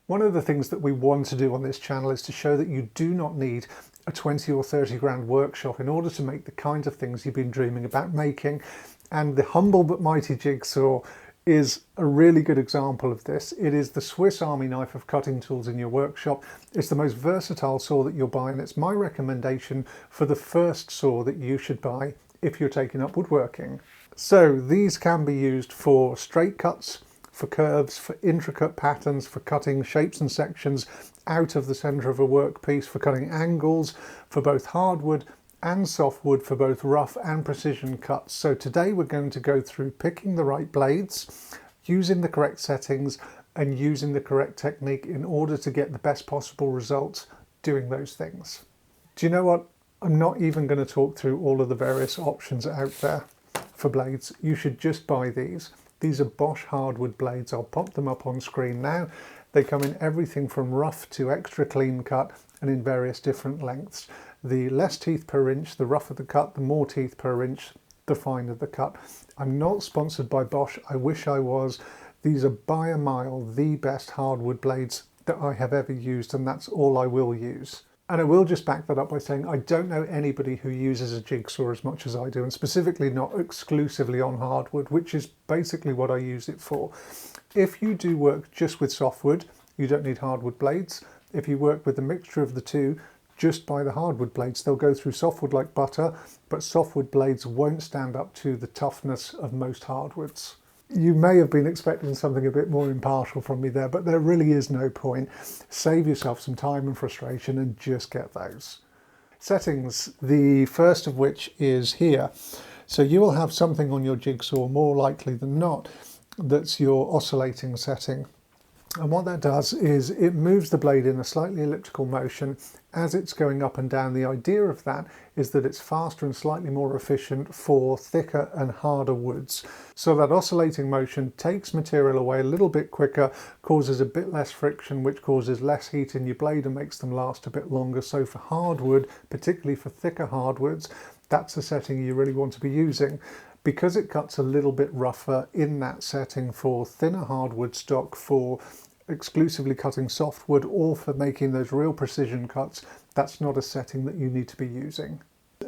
One of the things that we want to do on this channel is to show that you do not need a 20 or 30 grand workshop in order to make the kinds of things you've been dreaming about making. And the humble but mighty Jigsaw is a really good example of this. It is the Swiss Army knife of cutting tools in your workshop. It's the most versatile saw that you'll buy, and it's my recommendation for the first saw that you should buy if you're taking up woodworking. So these can be used for straight cuts, for curves, for intricate patterns, for cutting shapes and sections out of the center of a workpiece, for cutting angles, for both hardwood and softwood, for both rough and precision cuts. So today we're going to go through picking the right blades, using the correct settings, and using the correct technique in order to get the best possible results doing those things. Do you know what? I'm not even going to talk through all of the various options out there for blades. You should just buy these. These are Bosch hardwood blades. I'll pop them up on screen now. They come in everything from rough to extra clean cut and in various different lengths. The less teeth per inch, the rougher the cut, the more teeth per inch, the finer the cut. I'm not sponsored by Bosch. I wish I was. These are by a mile the best hardwood blades that I have ever used, and that's all I will use. And I will just back that up by saying I don't know anybody who uses a jigsaw as much as I do, and specifically not exclusively on hardwood, which is basically what I use it for. If you do work just with softwood, you don't need hardwood blades. If you work with a mixture of the two, just buy the hardwood blades. They'll go through softwood like butter, but softwood blades won't stand up to the toughness of most hardwoods. You may have been expecting something a bit more impartial from me there, but there really is no point. Save yourself some time and frustration and just get those. Settings, the first of which is here. So you will have something on your jigsaw, more likely than not, that's your oscillating setting. And what that does is it moves the blade in a slightly elliptical motion as it's going up and down. The idea of that is that it's faster and slightly more efficient for thicker and harder woods. So that oscillating motion takes material away a little bit quicker, causes a bit less friction, which causes less heat in your blade and makes them last a bit longer. So for hardwood, particularly for thicker hardwoods, that's a setting you really want to be using. Because it cuts a little bit rougher in that setting for thinner hardwood stock, for exclusively cutting softwood, or for making those real precision cuts, that's not a setting that you need to be using.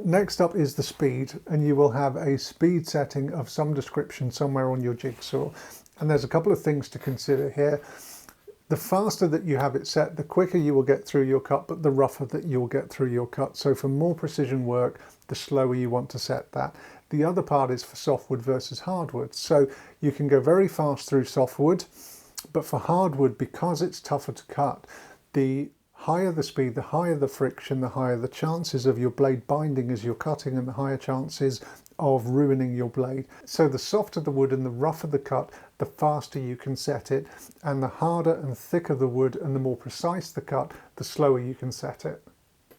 Next up is the speed, and you will have a speed setting of some description somewhere on your jigsaw. And there's a couple of things to consider here. The faster that you have it set, the quicker you will get through your cut, but the rougher that you'll get through your cut. So for more precision work, the slower you want to set that. The other part is for softwood versus hardwood. So you can go very fast through softwood, but for hardwood, because it's tougher to cut, the higher the speed, the higher the friction, the higher the chances of your blade binding as you're cutting, and the higher chances of ruining your blade. So the softer the wood and the rougher the cut, the faster you can set it, and the harder and thicker the wood and the more precise the cut, the slower you can set it.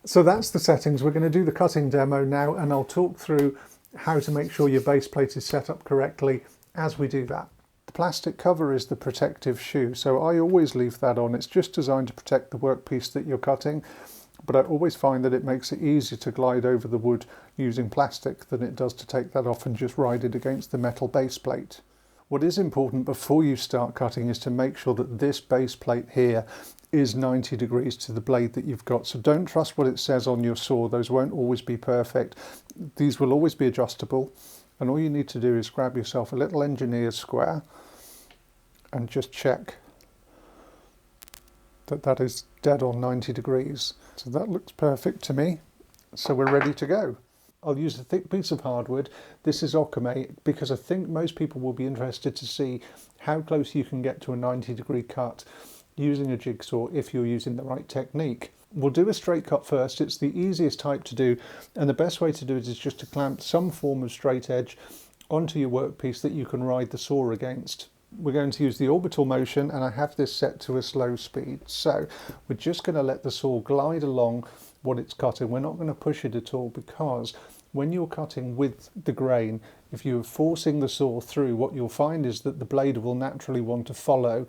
So that's the settings. We're going to do the cutting demo now, and I'll talk through how to make sure your base plate is set up correctly as we do that. The plastic cover is the protective shoe, so I always leave that on. It's just designed to protect the workpiece that you're cutting, but I always find that it makes it easier to glide over the wood using plastic than it does to take that off and just ride it against the metal base plate. What is important before you start cutting is to make sure that this base plate here is 90 degrees to the blade that you've got. So don't trust what it says on your saw. Those won't always be perfect. These will always be adjustable. And all you need to do is grab yourself a little engineer's square and just check that that is dead on 90 degrees. So that looks perfect to me. So we're ready to go. I'll use a thick piece of hardwood. This is Okame, because I think most people will be interested to see how close you can get to a 90-degree cut using a jigsaw if you're using the right technique. We'll do a straight cut first. It's the easiest type to do, and the best way to do it is just to clamp some form of straight edge onto your workpiece that you can ride the saw against. We're going to use the orbital motion, and I have this set to a slow speed. So we're just going to let the saw glide along what it's cutting. We're not going to push it at all, because when you're cutting with the grain, if you're forcing the saw through, what you'll find is that the blade will naturally want to follow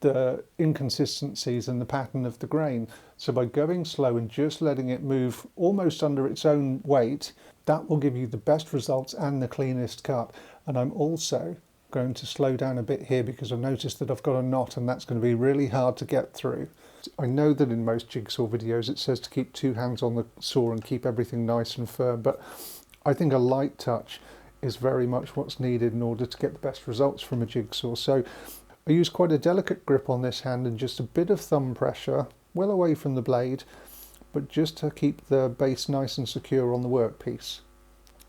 the inconsistencies and the pattern of the grain. So by going slow and just letting it move almost under its own weight, that will give you the best results and the cleanest cut. And I'm also going to slow down a bit here because I've noticed that I've got a knot and that's going to be really hard to get through. I know that in most jigsaw videos it says to keep 2 hands on the saw and keep everything nice and firm, but I think a light touch is very much what's needed in order to get the best results from a jigsaw. So I use quite a delicate grip on this hand and just a bit of thumb pressure, well away from the blade, but just to keep the base nice and secure on the workpiece.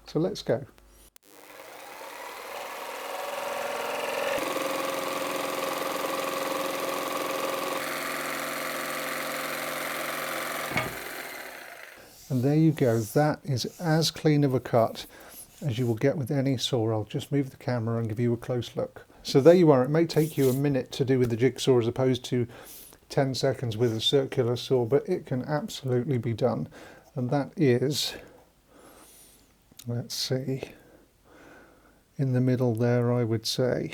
So let's go. And there you go, that is as clean of a cut as you will get with any saw. I'll just move the camera and give you a close look. So there you are. It may take you a minute to do with the jigsaw as opposed to 10 seconds with a circular saw, but it can absolutely be done. And that is, let's see, in the middle there, I would say.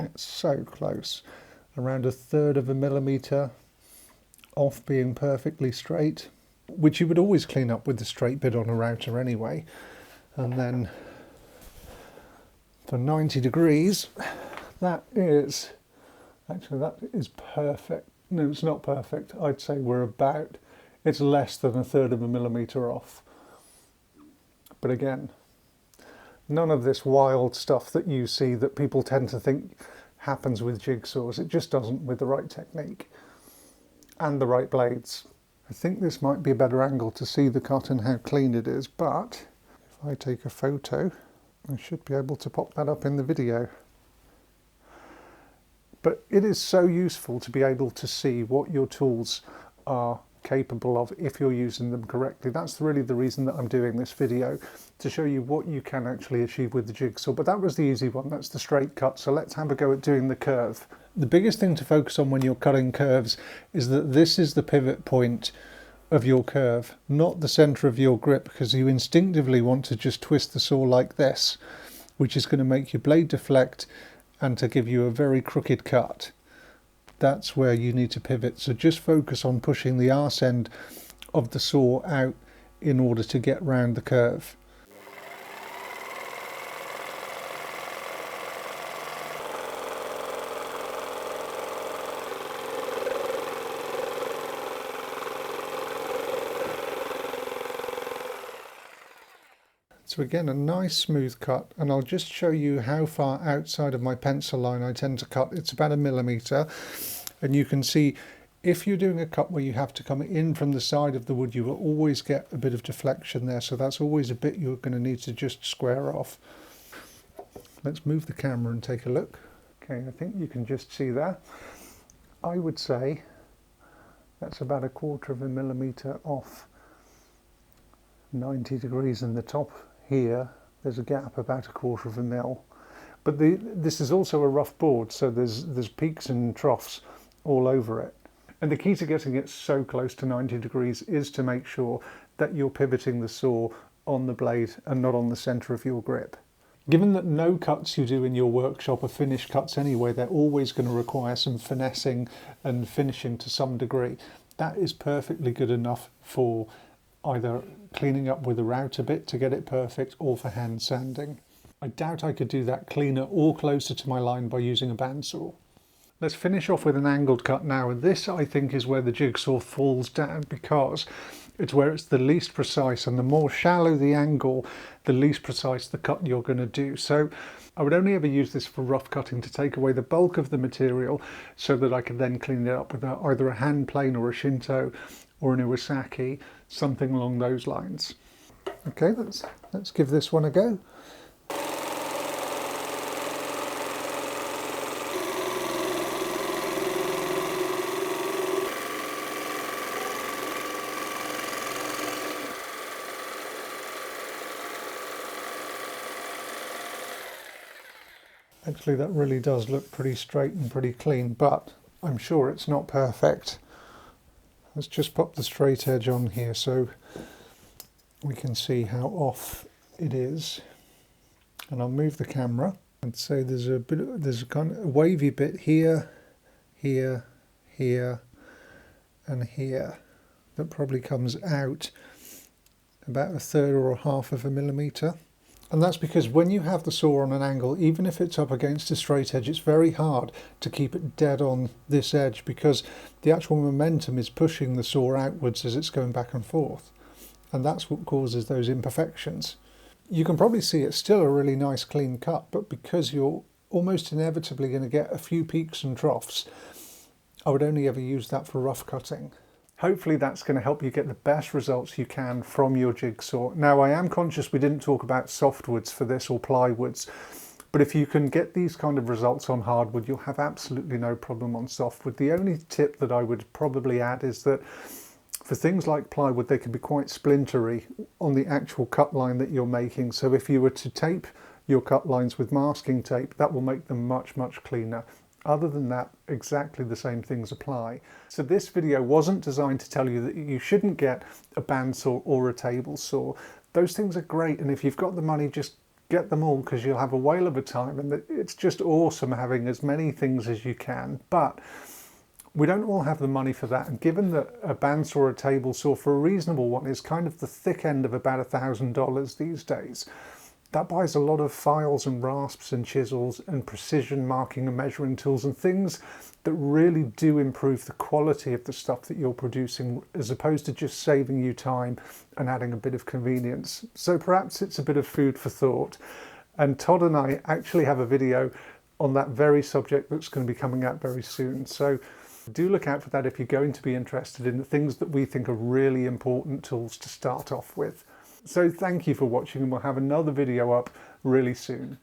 It's so close. Around 1/3 of a millimetre off being perfectly straight, which you would always clean up with the straight bit on a router anyway. And then for 90 degrees, that is, actually that is perfect. No, it's not perfect. I'd say it's less than 1/3 of a millimetre off. But again, none of this wild stuff that you see that people tend to think happens with jigsaws. It just doesn't with the right technique and the right blades. I think this might be a better angle to see the cut and how clean it is, but if I take a photo, I should be able to pop that up in the video. But it is so useful to be able to see what your tools are capable of if you're using them correctly. That's really the reason that I'm doing this video, to show you what you can actually achieve with the jigsaw. But that was the easy one, that's the straight cut. So let's have a go at doing the curve. The biggest thing to focus on when you're cutting curves is that this is the pivot point of your curve, not the center of your grip, because you instinctively want to just twist the saw like this, which is going to make your blade deflect and to give you a very crooked cut. That's where you need to pivot. So just focus on pushing the arse end of the saw out in order to get round the curve. So again, a nice smooth cut, and I'll just show you how far outside of my pencil line I tend to cut. It's about 1 millimetre, and you can see if you're doing a cut where you have to come in from the side of the wood, you will always get a bit of deflection there, so that's always a bit you're going to need to just square off. Let's move the camera and take a look. Okay, I think you can just see there. I would say that's about 1/4 of a millimetre off 90 degrees in the top. Here there's a gap about 1/4 of a mil, but this is also a rough board, so there's peaks and troughs all over it. And the key to getting it so close to 90 degrees is to make sure that you're pivoting the saw on the blade and not on the center of your grip. Given that no cuts you do in your workshop are finished cuts anyway, they're always going to require some finessing and finishing to some degree. That is perfectly good enough for either cleaning up with a router bit to get it perfect, or for hand sanding. I doubt I could do that cleaner or closer to my line by using a bandsaw. Let's finish off with an angled cut now, and this I think is where the jigsaw falls down, because it's where it's the least precise, and the more shallow the angle, the least precise the cut you're going to do. So I would only ever use this for rough cutting, to take away the bulk of the material so that I can then clean it up with either a hand plane or a Shinto or an Iwasaki, something along those lines. Okay, let's give this one a go. Actually, that really does look pretty straight and pretty clean, but I'm sure it's not perfect. Let's just pop the straight edge on here so we can see how off it is. And I'll move the camera and say there's a kind of wavy bit here, here, here, and here that probably comes out about 1/3 or 1/2 of a millimetre. And that's because when you have the saw on an angle, even if it's up against a straight edge, it's very hard to keep it dead on this edge because the actual momentum is pushing the saw outwards as it's going back and forth. And that's what causes those imperfections. You can probably see it's still a really nice clean cut, but because you're almost inevitably going to get a few peaks and troughs, I would only ever use that for rough cutting. Hopefully that's going to help you get the best results you can from your jigsaw. Now, I am conscious we didn't talk about softwoods for this or plywoods, but if you can get these kind of results on hardwood, you'll have absolutely no problem on softwood. The only tip that I would probably add is that for things like plywood, they can be quite splintery on the actual cut line that you're making. So if you were to tape your cut lines with masking tape, that will make them much, much cleaner. Other than that, exactly the same things apply. So this video wasn't designed to tell you that you shouldn't get a bandsaw or a table saw. Those things are great, and if you've got the money, just get them all because you'll have a whale of a time, and it's just awesome having as many things as you can. But we don't all have the money for that, and given that a bandsaw or a table saw for a reasonable one is kind of the thick end of about $1,000 these days, that buys a lot of files and rasps and chisels and precision marking and measuring tools and things that really do improve the quality of the stuff that you're producing, as opposed to just saving you time and adding a bit of convenience. So perhaps it's a bit of food for thought. And Todd and I actually have a video on that very subject that's going to be coming out very soon. So do look out for that if you're going to be interested in the things that we think are really important tools to start off with. So thank you for watching, and we'll have another video up really soon.